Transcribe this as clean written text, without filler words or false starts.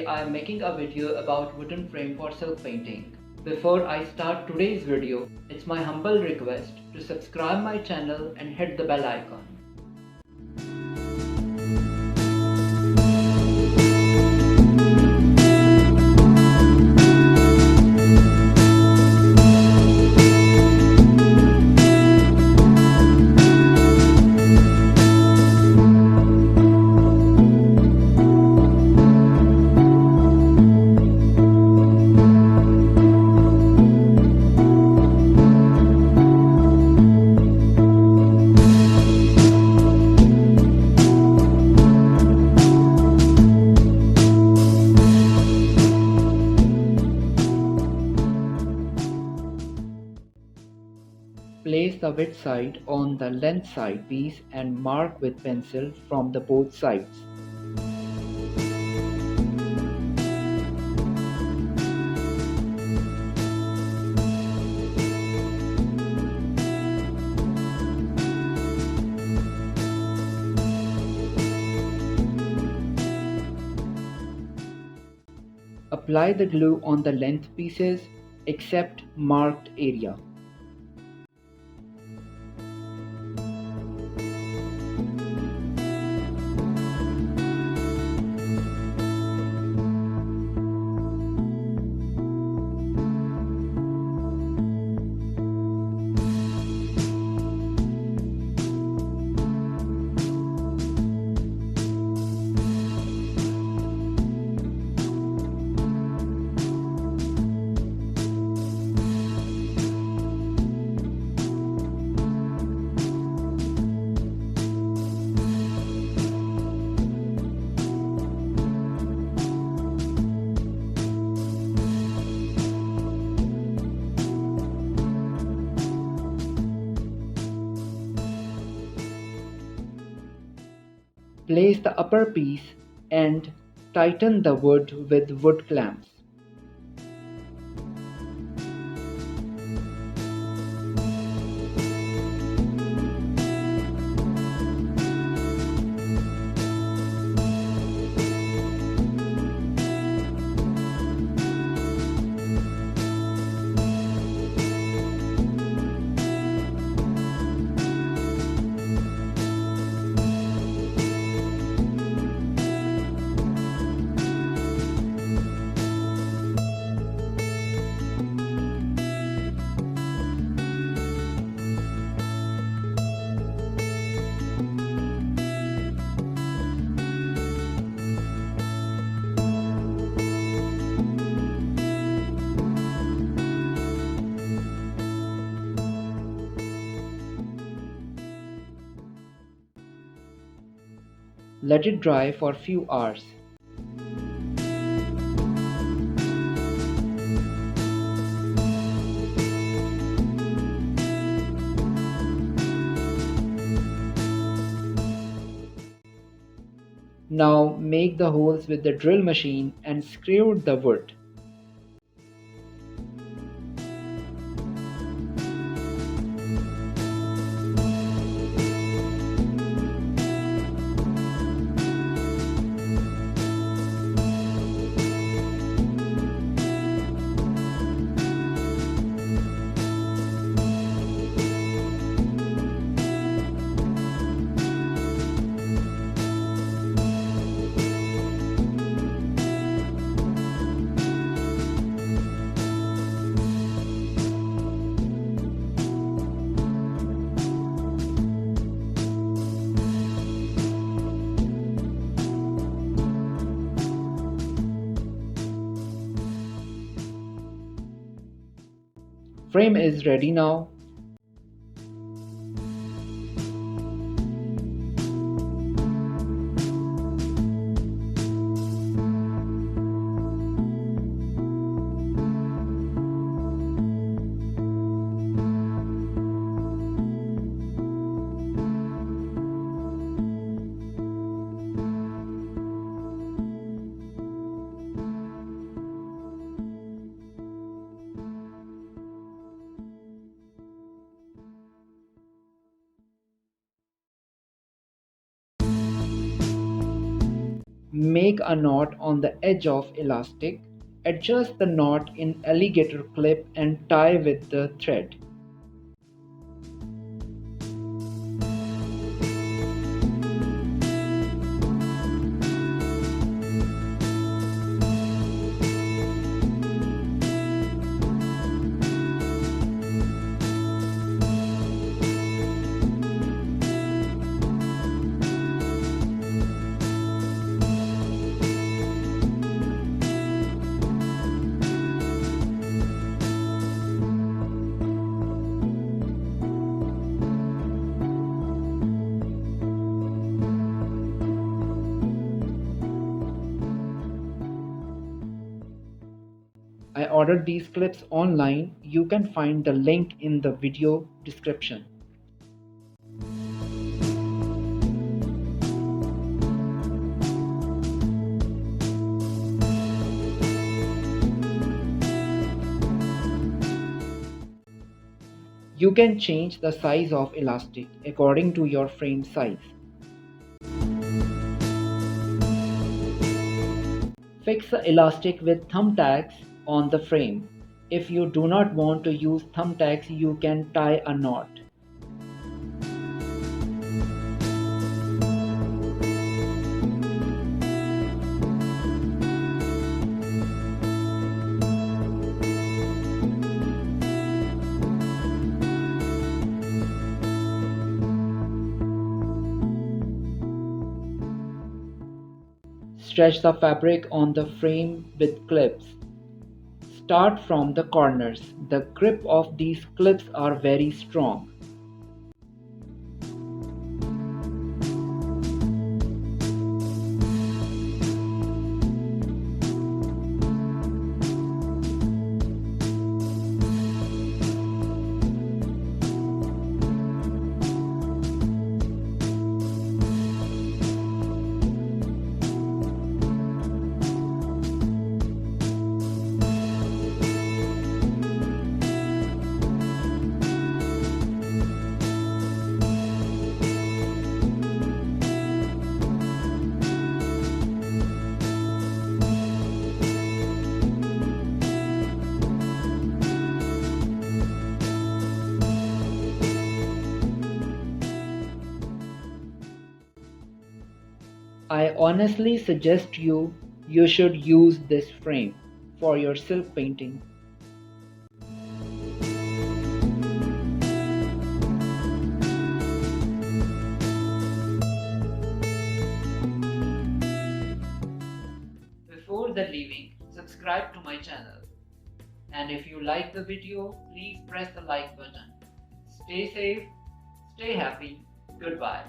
I am making a video about wooden frame for silk painting. Before I start today's video, it's my humble request to subscribe my channel and hit the bell icon. Place the wet side on the length side piece and mark with pencil from the both sides. Apply the glue on the length pieces except marked area. Place the upper piece and tighten the wood with wood clamps. Let it dry for a few hours. Now make the holes with the drill machine and screw the wood. Frame is ready now. Make a knot on the edge of elastic. Adjust the knot in alligator clip and tie with the thread. I ordered these clips online. You can find the link in the video description. You can change the size of elastic according to your frame size. Fix the elastic with thumbtacks on the frame. If you do not want to use thumbtacks, you can tie a knot. Stretch the fabric on the frame with clips. Start from the corners. The grip of these clips are very strong. I honestly suggest you should use this frame for your silk painting. Before the leaving, subscribe to my channel. And if you like the video, please press the like button. Stay safe, stay happy, goodbye.